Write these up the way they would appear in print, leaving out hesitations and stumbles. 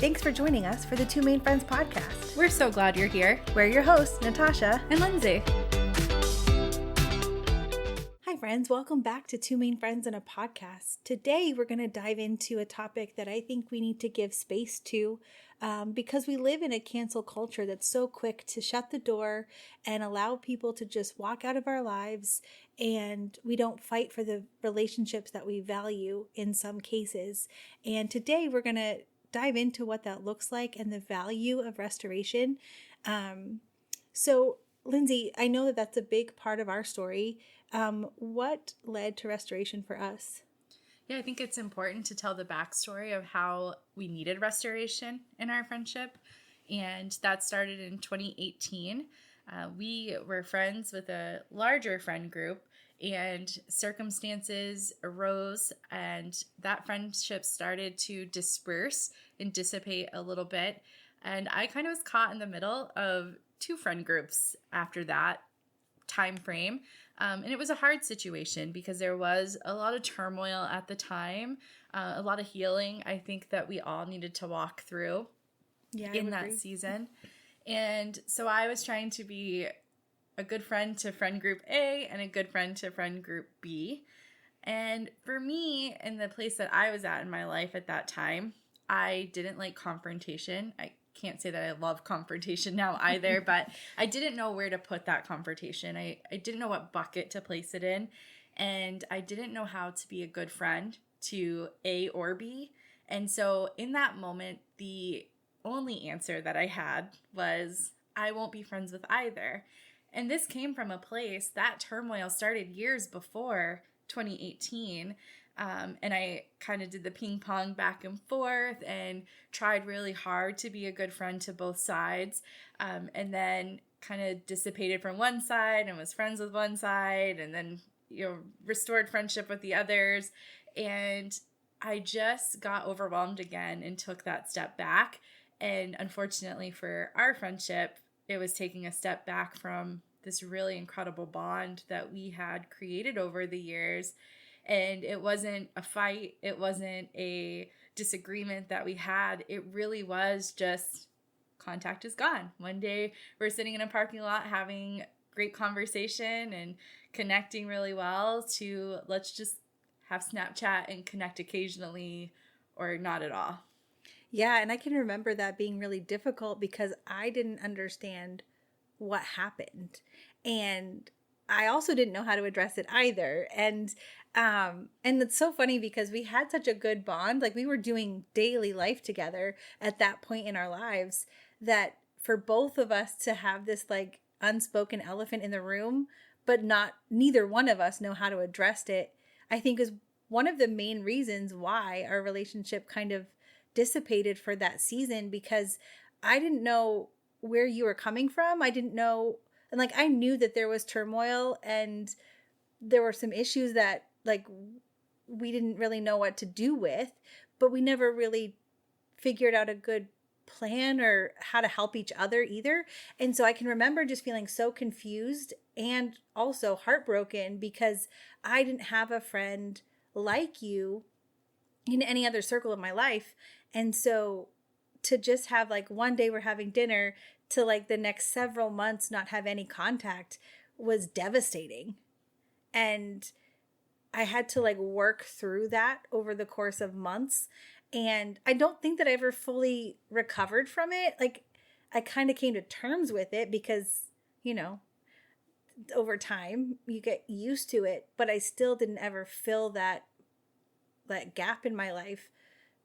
Thanks for joining us for the Two Maine Friends podcast. We're so glad you're here. We're your hosts, Natasha and Lindsay. Hi friends, welcome back to Two Maine Friends and a podcast. Today we're going to dive into a topic that I think we need to give space to because we live in a cancel culture that's so quick to shut the door and allow people to just walk out of our lives, and we don't fight for the relationships that we value in some cases. And today we're going to dive into what that looks like and the value of restoration. So Lindsay, I know that that's a big part of our story. What led to restoration for us? Yeah, I think it's important to tell the backstory of how we needed restoration in our friendship. And that started in 2018. We were friends with a larger friend group, and circumstances arose, and that friendship started to disperse and dissipate a little bit. And I kind of was caught in the middle of two friend groups after that time frame. And it was a hard situation because there was a lot of turmoil at the time, a lot of healing I think that we all needed to walk through in that season. And so I was trying to be a good friend to friend group A and a good friend to friend group B. And for me, in the place that I was at in my life at that time, I didn't like confrontation. I can't say that I love confrontation now either, but I didn't know where to put that confrontation. I didn't know what bucket to place it in, and I didn't know how to be a good friend to A or B. And so in that moment, the only answer that I had was, I won't be friends with either. And this came from a place, that turmoil started years before 2018. And I kind of did the ping pong back and forth and tried really hard to be a good friend to both sides. And then kind of dissipated from one side and was friends with one side, and then, restored friendship with the others. And I just got overwhelmed again and took that step back. And unfortunately for our friendship, it was taking a step back from this really incredible bond that we had created over the years. And it wasn't a fight. It wasn't a disagreement that we had. It really was just contact is gone. One day we're sitting in a parking lot having great conversation and connecting really well, to let's just have Snapchat and connect occasionally or not at all. Yeah, and I can remember that being really difficult because I didn't understand what happened. And I also didn't know how to address it either. And it's so funny because we had such a good bond. Like, we were doing daily life together at that point in our lives, that for both of us to have this like unspoken elephant in the room, but neither one of us know how to address it, I think is one of the main reasons why our relationship kind of dissipated for that season, because I didn't know where you were coming from. I didn't know. And like, I knew that there was turmoil and there were some issues that like we didn't really know what to do with, but we never really figured out a good plan or how to help each other either. And so I can remember just feeling so confused and also heartbroken because I didn't have a friend like you in any other circle of my life. And so to just have like one day we're having dinner to like the next several months not have any contact was devastating. And I had to like work through that over the course of months. And I don't think that I ever fully recovered from it. Like, I kind of came to terms with it because, over time you get used to it, but I still didn't ever fill that gap in my life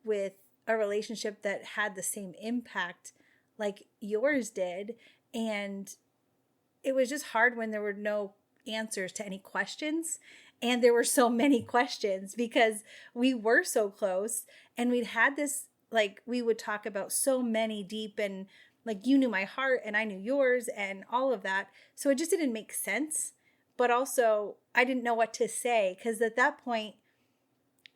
with a relationship that had the same impact like yours did. And it was just hard when there were no answers to any questions. And there were so many questions because we were so close, and we'd had this, like, we would talk about so many deep, and like, you knew my heart and I knew yours and all of that. So it just didn't make sense. But also I didn't know what to say, because at that point,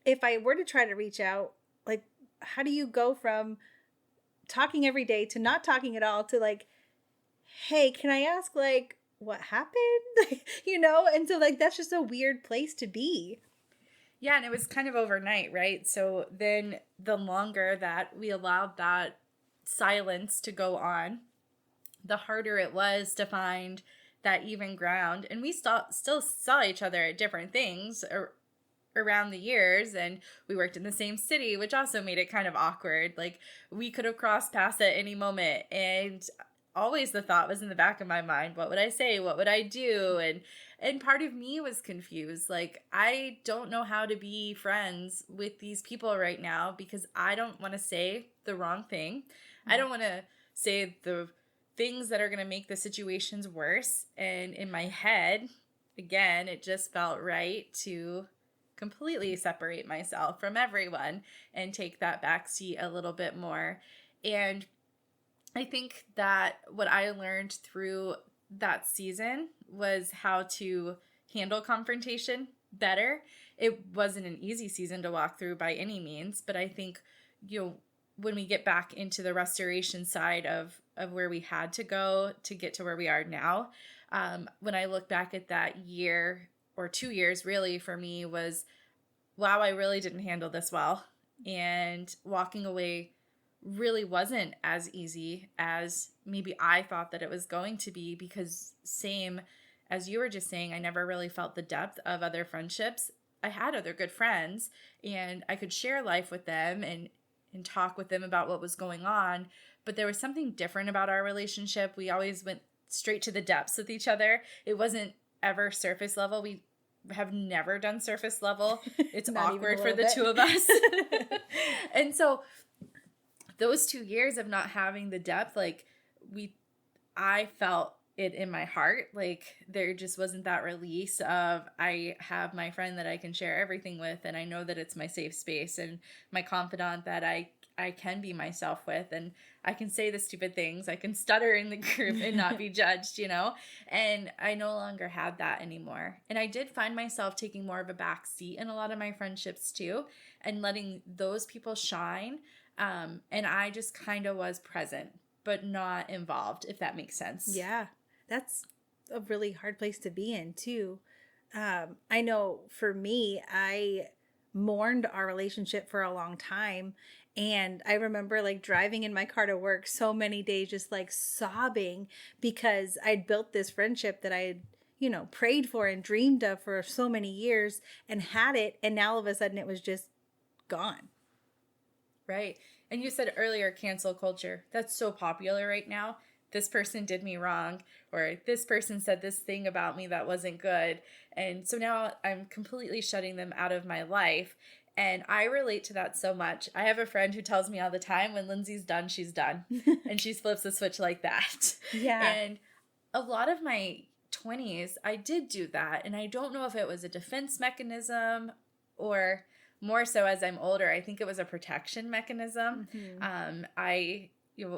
if I were to try to reach out, like, how do you go from talking every day to not talking at all to like, hey, can I ask like what happened? And so like, that's just a weird place to be. Yeah, and it was kind of overnight, right? So then the longer that we allowed that silence to go on, the harder it was to find that even ground. And we still saw each other at different things around the years, and we worked in the same city, which also made it kind of awkward. Like, we could have crossed paths at any moment, and always the thought was in the back of my mind, what would I say, what would I do? And part of me was confused, like, I don't know how to be friends with these people right now, because I don't want to say the wrong thing. I don't want to say the things that are going to make the situations worse. And in my head, again, it just felt right to completely separate myself from everyone and take that backseat a little bit more. And I think that what I learned through that season was how to handle confrontation better. It wasn't an easy season to walk through by any means, but I think, when we get back into the restoration side of where we had to go to get to where we are now, when I look back at that year or 2 years, really for me was, wow, I really didn't handle this well. And walking away really wasn't as easy as maybe I thought that it was going to be, because same as you were just saying, I never really felt the depth of other friendships. I had other good friends and I could share life with them and talk with them about what was going on, but there was something different about our relationship. We always went straight to the depths with each other. It wasn't ever surface level. We have never done surface level. It's awkward for the two of us. And so those 2 years of not having the depth, like, I felt it in my heart. Like, there just wasn't that release of, I have my friend that I can share everything with, and I know that it's my safe space and my confidant that I can be myself with, and I can say the stupid things. I can stutter in the group and not be judged, and I no longer had that anymore. And I did find myself taking more of a back seat in a lot of my friendships too, and letting those people shine. And I just kind of was present, but not involved, if that makes sense. Yeah, that's a really hard place to be in too. I know for me, I mourned our relationship for a long time. And I remember like driving in my car to work so many days, just like sobbing, because I'd built this friendship that I had, prayed for and dreamed of for so many years and had it. And now all of a sudden it was just gone. Right. And you said earlier, cancel culture. That's so popular right now. This person did me wrong, or this person said this thing about me that wasn't good. And so now I'm completely shutting them out of my life. And I relate to that so much. I have a friend who tells me all the time, when Lindsay's done, she's done. And she flips the switch like that. Yeah. And a lot of my 20s, I did do that. And I don't know if it was a defense mechanism or more so as I'm older. I think it was a protection mechanism. Mm-hmm. I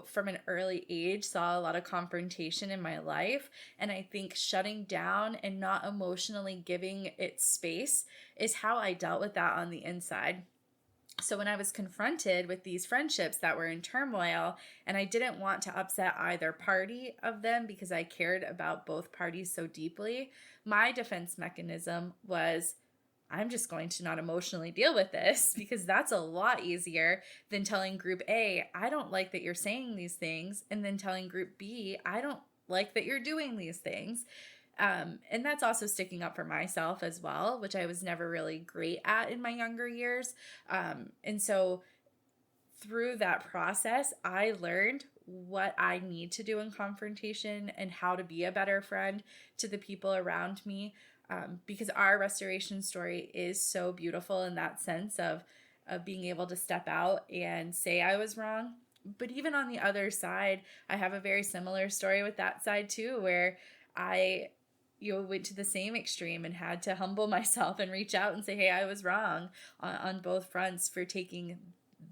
from an early age, saw a lot of confrontation in my life. And I think shutting down and not emotionally giving it space is how I dealt with that on the inside. So when I was confronted with these friendships that were in turmoil, and I didn't want to upset either party of them because I cared about both parties so deeply, my defense mechanism was, I'm just going to not emotionally deal with this, because that's a lot easier than telling group A, I don't like that you're saying these things, and then telling group B, I don't like that you're doing these things. And that's also sticking up for myself as well, which I was never really great at in my younger years. And so through that process, I learned what I need to do in confrontation and how to be a better friend to the people around me. Because our restoration story is so beautiful in that sense of being able to step out and say I was wrong. But even on the other side, I have a very similar story with that side too, where I went to the same extreme and had to humble myself and reach out and say, hey, I was wrong on both fronts for taking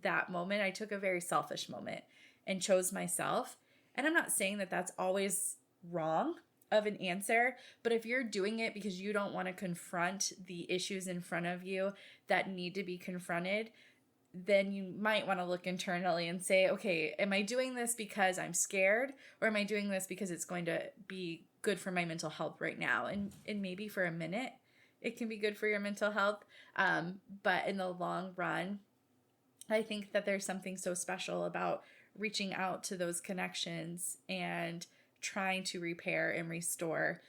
that moment. I took a very selfish moment and chose myself. And I'm not saying that that's always wrong of an answer, but if you're doing it because you don't want to confront the issues in front of you that need to be confronted, then you might want to look internally and say, okay, am I doing this because I'm scared, or am I doing this because it's going to be good for my mental health right now? And maybe for a minute It can be good for your mental health. But in the long run, I think that there's something so special about reaching out to those connections and trying to repair and restore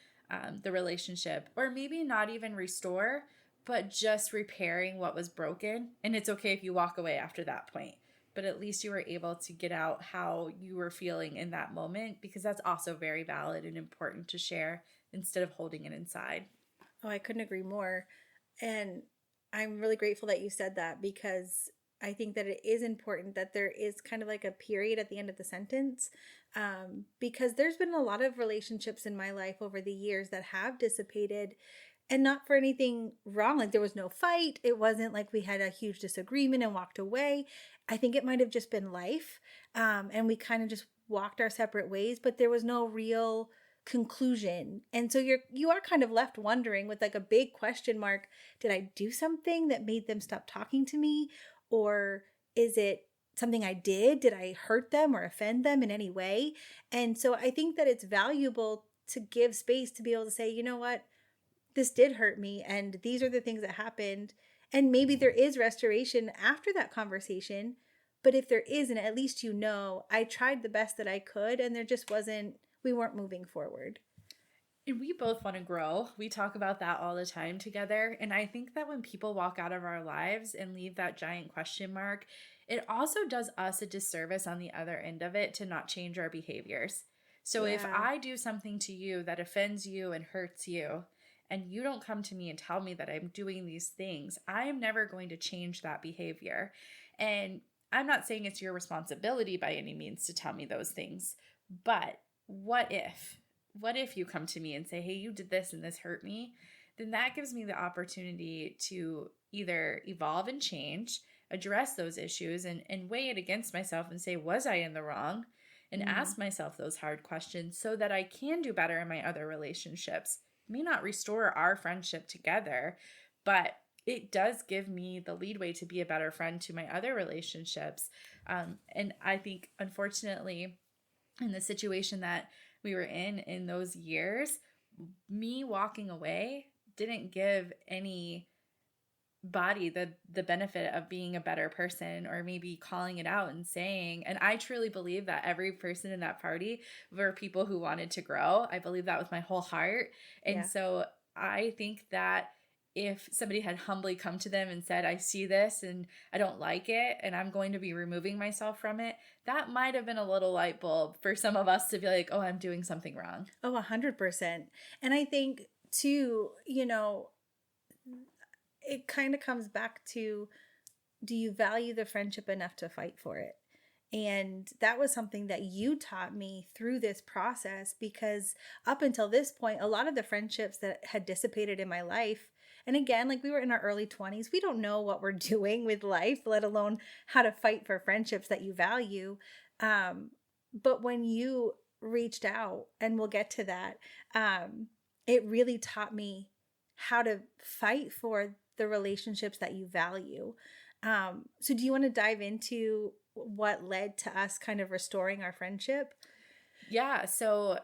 the relationship, or maybe not even restore, but just repairing what was broken. And it's okay if you walk away after that point, but at least you were able to get out how you were feeling in that moment, because that's also very valid and important to share instead of holding it inside. Oh, I couldn't agree more. And I'm really grateful that you said that, because I think that it is important that there is kind of like a period at the end of the sentence. Because there's been a lot of relationships in my life over the years that have dissipated, and not for anything wrong. Like, there was no fight. It wasn't like we had a huge disagreement and walked away. I think it might have just been life. And we kind of just walked our separate ways, but there was no real conclusion. And so you are kind of left wondering with like a big question mark. Did I do something that made them stop talking to me? Or is it something I did? Did I hurt them or offend them in any way? And so I think that it's valuable to give space to be able to say, you know what, this did hurt me, and these are the things that happened. And maybe there is restoration after that conversation. But if there isn't, at least you know, I tried the best that I could, and there just wasn't, we weren't moving forward. And we both want to grow. We talk about that all the time together. And I think that when people walk out of our lives and leave that giant question mark, it also does us a disservice on the other end of it to not change our behaviors. So if Yeah. I do something to you that offends you and hurts you, and you don't come to me and tell me that I'm doing these things, I am never going to change that behavior. And I'm not saying it's your responsibility by any means to tell me those things, but what if? What if you come to me and say, hey, you did this and this hurt me? Then that gives me the opportunity to either evolve and change, address those issues, and weigh it against myself and say, was I in the wrong? And Mm. ask myself those hard questions so that I can do better in my other relationships. It may not restore our friendship together, but it does give me the leadway to be a better friend to my other relationships. And I think, unfortunately, in the situation that we were in those years, me walking away didn't give any body the benefit of being a better person, or maybe calling it out and saying. And I truly believe that every person in that party were people who wanted to grow. I believe that with my whole heart. And Yeah. so I think that if somebody had humbly come to them and said, I see this and I don't like it and I'm going to be removing myself from it, that might have been a little light bulb for some of us to be like, oh, I'm doing something wrong. Oh, 100%. And I think too, it kind of comes back to, do you value the friendship enough to fight for it? And that was something that you taught me through this process, because up until this point, a lot of the friendships that had dissipated in my life, and again, like, we were in our early 20s, we don't know what we're doing with life, let alone how to fight for friendships that you value. But when you reached out, and we'll get to that, it really taught me how to fight for the relationships that you value. So do you want to dive into what led to us kind of restoring our friendship? Yeah. So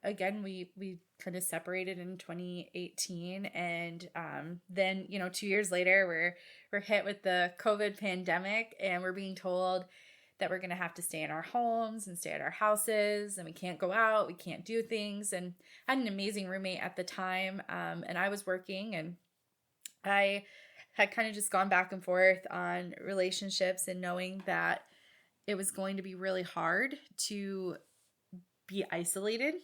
again, we kind of separated in 2018, and then 2 years later we're hit with the COVID pandemic, and we're being told that we're going to have to stay in our homes and stay at our houses, and we can't go out, we can't do things. And I had an amazing roommate at the time, and I was working, and I had kind of just gone back and forth on relationships, and knowing that it was going to be really hard to be isolated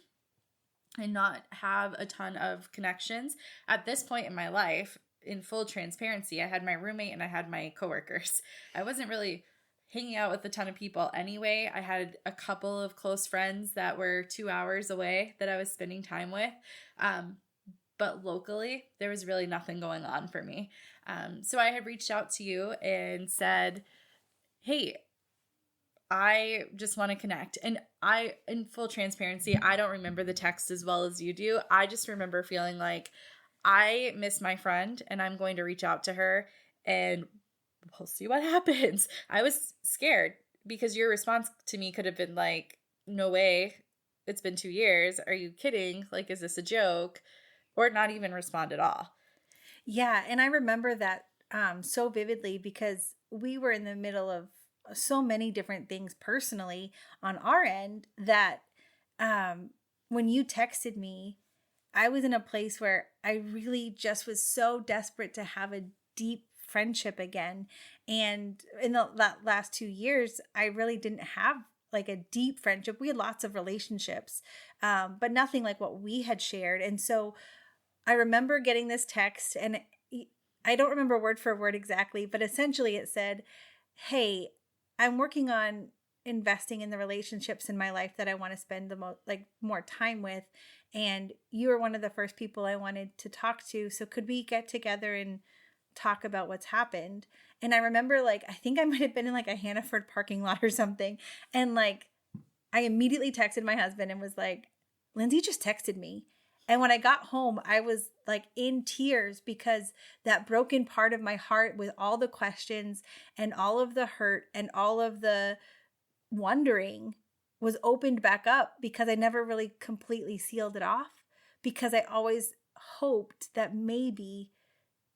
and not have a ton of connections. At this point in my life, in full transparency, I had my roommate and I had my coworkers. I wasn't really hanging out with a ton of people anyway. I had a couple of close friends that were 2 hours away that I was spending time with. But locally, there was really nothing going on for me. So I had reached out to you and said, hey, I just want to connect. And I, in full transparency, I don't remember the text as well as you do. I just remember feeling like I miss my friend and I'm going to reach out to her and we'll see what happens. I was scared because your response to me could have been like, no way, it's been 2 years. Are you kidding? Like, is this a joke? Or not even respond at all. Yeah, and I remember that so vividly because we were in the middle of so many different things personally on our end that um, when you texted me, I was in a place where I really just was so desperate to have a deep friendship again. And in the last 2 years, I really didn't have like a deep friendship. We had lots of relationships, but nothing like what we had shared. And so I remember getting this text, and I don't remember word for word exactly, but essentially it said, "Hey, I'm working on investing in the relationships in my life that I want to spend the most like more time with, and you were one of the first people I wanted to talk to. So could we get together and talk about what's happened?" And I remember like I think I might have been in like a Hannaford parking lot or something, and like I immediately texted my husband and was like, "Lindsay just texted me." And when I got home, I was like in tears because that broken part of my heart with all the questions and all of the hurt and all of the wondering was opened back up because I never really completely sealed it off because I always hoped that maybe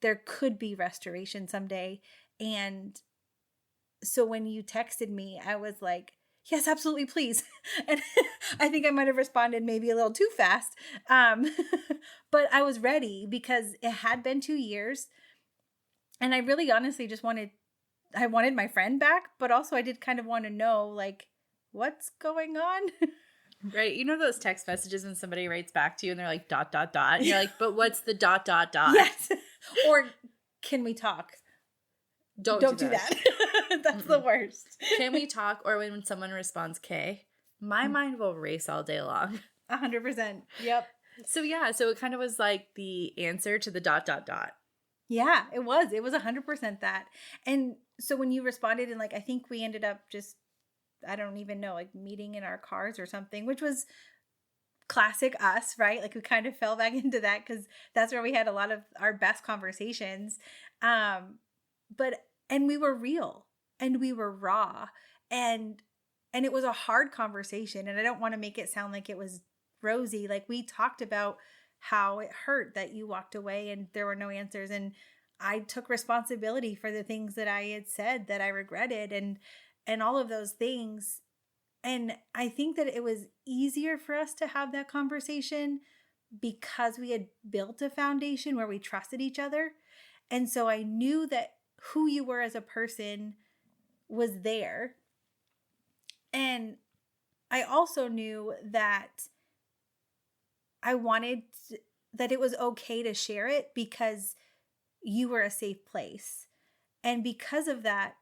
there could be restoration someday. And so when you texted me, I was like, yes, absolutely, please. And I think I might have responded maybe a little too fast. Um, but I was ready because it had been 2 years. And I really honestly just I wanted my friend back, but also I did kind of want to know, like, what's going on? Right. You know those text messages when somebody writes back to you and they're like dot dot dot and you're like, but what's the dot dot dot? Yes. Or can we talk? Don't do those. that. That's the worst. Can we talk? Or when someone responds K, my mind will race all day long. 100%. Yep. So yeah, so it kind of was like the answer to the dot dot dot. Yeah, it was. It was 100% that. And so when you responded, and like, I think we ended up just, I don't even know, like meeting in our cars or something, which was classic us, right? Like we kind of fell back into that because that's where we had a lot of our best conversations. But, and we were real and we were raw and it was a hard conversation. And I don't want to make it sound like it was rosy. Like we talked about how it hurt that you walked away and there were no answers. And I took responsibility for the things that I had said that I regretted and all of those things. And I think that it was easier for us to have that conversation because we had built a foundation where we trusted each other. And so I knew that who you were as a person was there. And I also knew that I wanted that it was okay to share it because you were a safe place. And because of that,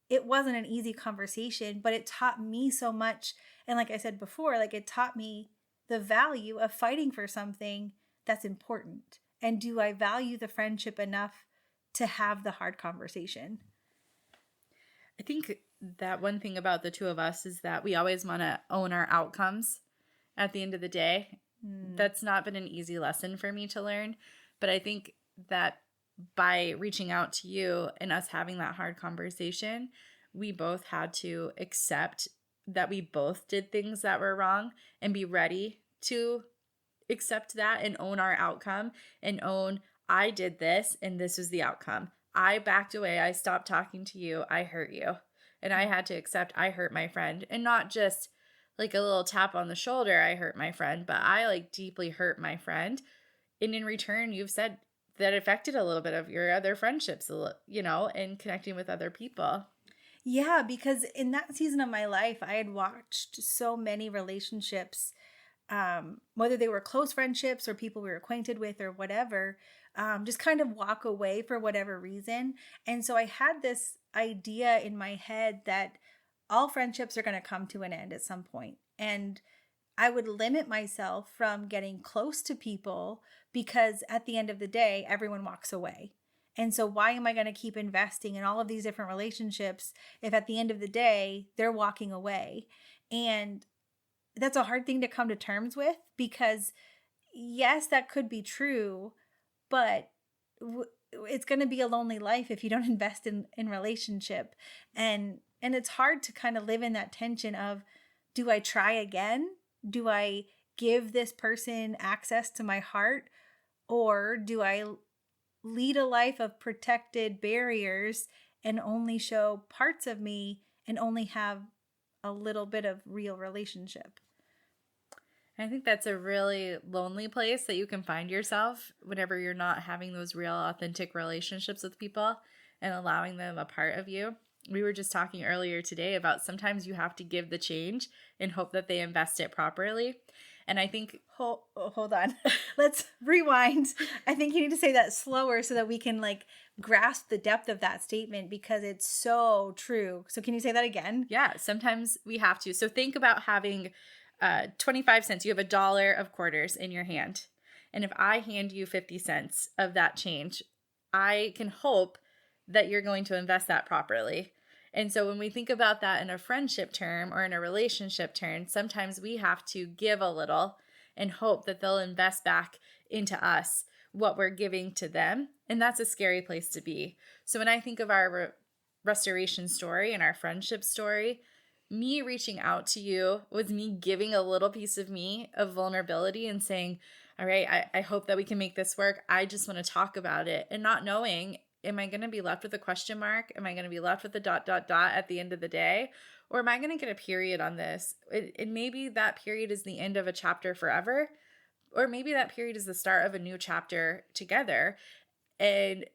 it wasn't an easy conversation, but it taught me so much. And like I said before, like it taught me the value of fighting for something that's important. And do I value the friendship enough to have the hard conversation? I think that one thing about the two of us is that we always want to own our outcomes at the end of the day. That's not been an easy lesson for me to learn. But I think that by reaching out to you and us having that hard conversation, we both had to accept that we both did things that were wrong and be ready to accept that and own our outcome and own, I did this and this was the outcome. I backed away. I stopped talking to you. I hurt you. And I had to accept I hurt my friend, and not just like a little tap on the shoulder, I hurt my friend, but I like deeply hurt my friend. And in return, you've said that affected a little bit of your other friendships, you know, and connecting with other people. Yeah, because in that season of my life, I had watched so many relationships, whether they were close friendships or people we were acquainted with or whatever, just kind of walk away for whatever reason. And so I had this idea in my head that all friendships are going to come to an end at some point. And I would limit myself from getting close to people because at the end of the day, everyone walks away. And so why am I going to keep investing in all of these different relationships if at the end of the day, they're walking away? And that's a hard thing to come to terms with because yes, that could be true, but it's going to be a lonely life if you don't invest in relationship. And it's hard to kind of live in that tension of, do I try again? Do I give this person access to my heart? Or do I lead a life of protected barriers and only show parts of me and only have a little bit of real relationship. I think that's a really lonely place that you can find yourself whenever you're not having those real, authentic relationships with people and allowing them a part of you. We were just talking earlier today about sometimes you have to give the change and hope that they invest it properly. And I think... Hold on. Let's rewind. I think you need to say that slower so that we can grasp the depth of that statement, because it's so true. So can you say that again? Yeah, sometimes we have to. So think about having 25 cents. You have $1 of quarters in your hand. And if I hand you 50 cents of that change, I can hope that you're going to invest that properly. And so when we think about that in a friendship term or in a relationship term, sometimes we have to give a little and hope that they'll invest back into us what we're giving to them. And that's a scary place to be. So when I think of our restoration story and our friendship story, me reaching out to you was me giving a little piece of me of vulnerability and saying, all right, I hope that we can make this work. I just want to talk about it, and not knowing, am I going to be left with a question mark? Am I going to be left with a ... at the end of the day? Or am I going to get a period on this? And maybe that period is the end of a chapter forever. Or maybe that period is the start of a new chapter together. And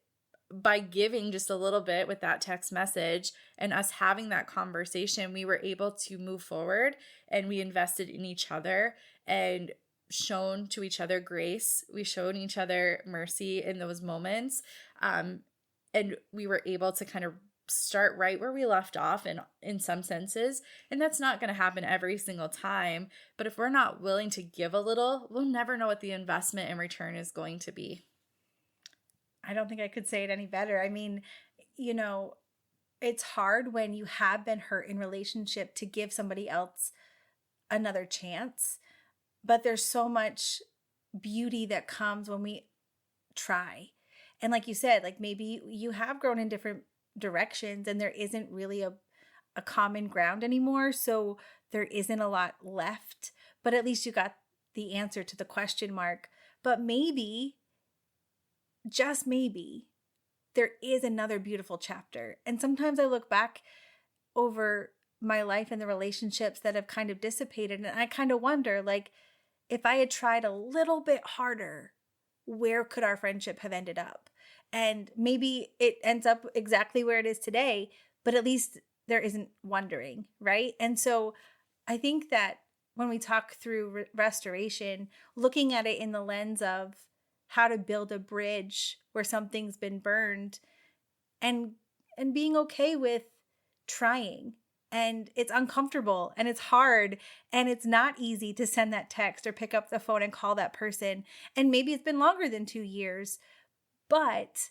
by giving just a little bit with that text message and us having that conversation, we were able to move forward, and we invested in each other and shown to each other grace. We showed each other mercy in those moments. And we were able to kind of start right where we left off in some senses. And that's not going to happen every single time. But if we're not willing to give a little, we'll never know what the investment in return is going to be. I don't think I could say it any better. I mean, it's hard when you have been hurt in relationship to give somebody else another chance. But there's so much beauty that comes when we try. And like you said, maybe you have grown in different directions and there isn't really a common ground anymore. So there isn't a lot left, but at least you got the answer to the question mark. But maybe, just maybe, there is another beautiful chapter. And sometimes I look back over my life and the relationships that have kind of dissipated, and I kind of wonder, if I had tried a little bit harder, where could our friendship have ended up? And maybe it ends up exactly where it is today, but at least there isn't wondering, right? And so I think that when we talk through restoration, looking at it in the lens of how to build a bridge where something's been burned, and being okay with trying. And it's uncomfortable and it's hard and it's not easy to send that text or pick up the phone and call that person. And maybe it's been longer than 2 years, but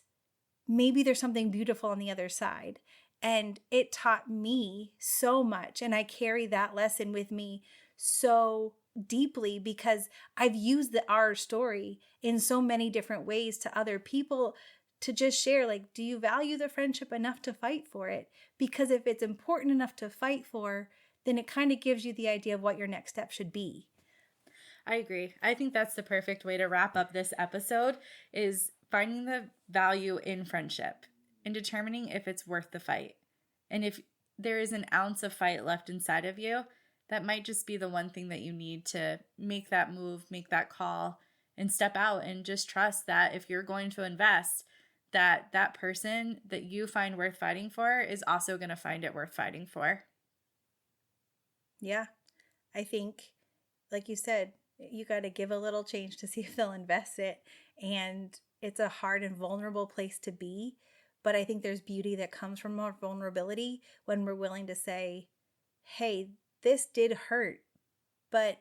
maybe there's something beautiful on the other side. And it taught me so much. And I carry that lesson with me so deeply because I've used our story in so many different ways to other people to just share, do you value the friendship enough to fight for it? Because if it's important enough to fight for, then it kind of gives you the idea of what your next step should be. I agree. I think that's the perfect way to wrap up this episode, is finding the value in friendship and determining if it's worth the fight. And if there is an ounce of fight left inside of you, that might just be the one thing that you need to make that move, make that call, and step out and just trust that if you're going to invest, that person that you find worth fighting for is also going to find it worth fighting for. Yeah, I think, like you said, you got to give a little change to see if they'll invest it. And it's a hard and vulnerable place to be. But I think there's beauty that comes from more vulnerability when we're willing to say, hey, this did hurt, but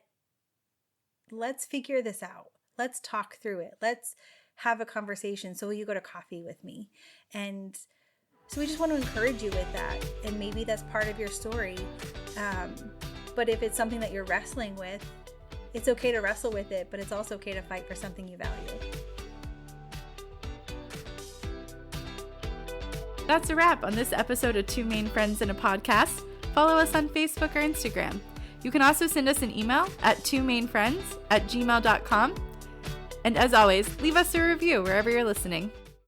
let's figure this out. Let's talk through it. Let's have a conversation. So will you go to coffee with me? And so we just want to encourage you with that. And maybe that's part of your story. But if it's something that you're wrestling with, it's okay to wrestle with it, but it's also okay to fight for something you value. That's a wrap on this episode of Two Maine Friends in a Podcast. Follow us on Facebook or Instagram. You can also send us an email at twomainfriends@gmail.com. And as always, leave us a review wherever you're listening.